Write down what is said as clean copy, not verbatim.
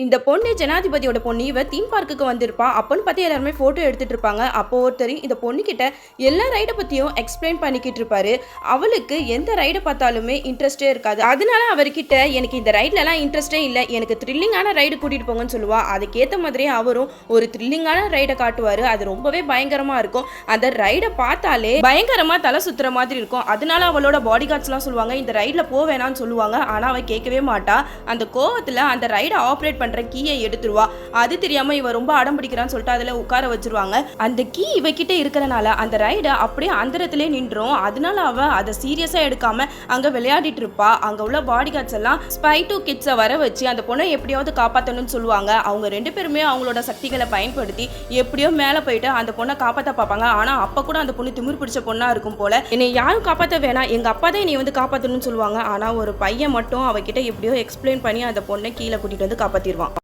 இந்த பொண்ணு ஜனாதிபதியோட பொண்ணு. இவ தீம் பார்க்குக்கு வந்திருப்பா. அப்பன்னு பார்த்து எல்லாருமே ஃபோட்டோ எடுத்துட்டு இருப்பாங்க. அப்போ ஒருத்தர் இந்த பொண்ணுகிட்ட எல்லா ரைட பத்தியும் எக்ஸ்பிளைன் பண்ணிக்கிட்டு இருப்பாரு. அவளுக்கு எந்த ரைட பார்த்தாலுமே இன்ட்ரெஸ்டே இருக்காது. அதனால அவர்கிட்ட எனக்கு இந்த ரைட்லலாம் இன்ட்ரெஸ்டே இல்ல. எனக்கு த்ரில்லிங்கான ரைடு கூட்டிட்டு போங்கன்னு சொல்லுவா. அதுக்கேத்த மாதிரியே அவரும் ஒரு த்ரில்லிங்கான ரைட காட்டுவாரு. அது ரொம்பவே பயங்கரமா இருக்கும். அந்த ரைட பார்த்தாலே பயங்கரமா தலை சுத்துற மாதிரி இருக்கும். அதனால அவளோட பாடி கார்ட்ஸ்லாம் சொல்லுவாங்க இந்த ரைட்ல போ வேணாம்னு சொல்லுவாங்க. ஆனா அவ கேட்கவே மாட்டா. அந்த கோவத்துல அந்த ரைட ஆப்ரேட் பண்ற கீயை எடுத்துருவா. அது தெரியாம இவ ரொம்ப அடம் பிடிக்கிறான்னு சொல்லிட்டு அதுல உட்கார வச்சிருவாங்க. அந்த கீ இவகிட்ட இருக்கறனால அந்த ரைட அப்படியே அந்தரத்திலே நின்றோம். அதனால அவ அதை சீரியஸா எடுக்காம அங்க விளையாடிட்டு இருப்பா. அங்க உள்ள பாடி கார்ட்ஸ் எல்லாம் ஸ்பை டூ கிட்ஸை வர வச்சு அந்த பொண்ணை எப்படியாவது காப்பாற்றணும்னு சொல்லுவாங்க. அவங்க 2 பேருமே அவங்களோட சக்திகளை பயன்படுத்தி எப்படியோ மேலே போயிட்டு அந்த பொண்ணை காப்பாற்ற பார்ப்பாங்க. ஆனா அப்ப கூட அந்த பொண்ணு திமிர் பிடிச்ச பொண்ணா இருக்கும் போல. என்னை யாரும் காப்பாற்ற வேணாம், எங்க அப்பா தான் என்னை வந்து காப்பாற்றணும்னு சொல்லுவாங்க. ஆனா ஒரு பையன் மட்டும் அவகிட்ட எப்படியோ எக்ஸ்பிளைன் பண்ணி அந்த பொண்ணை கீழே கூட்டிட்டு வந்து காப்பாத்திடுவான்.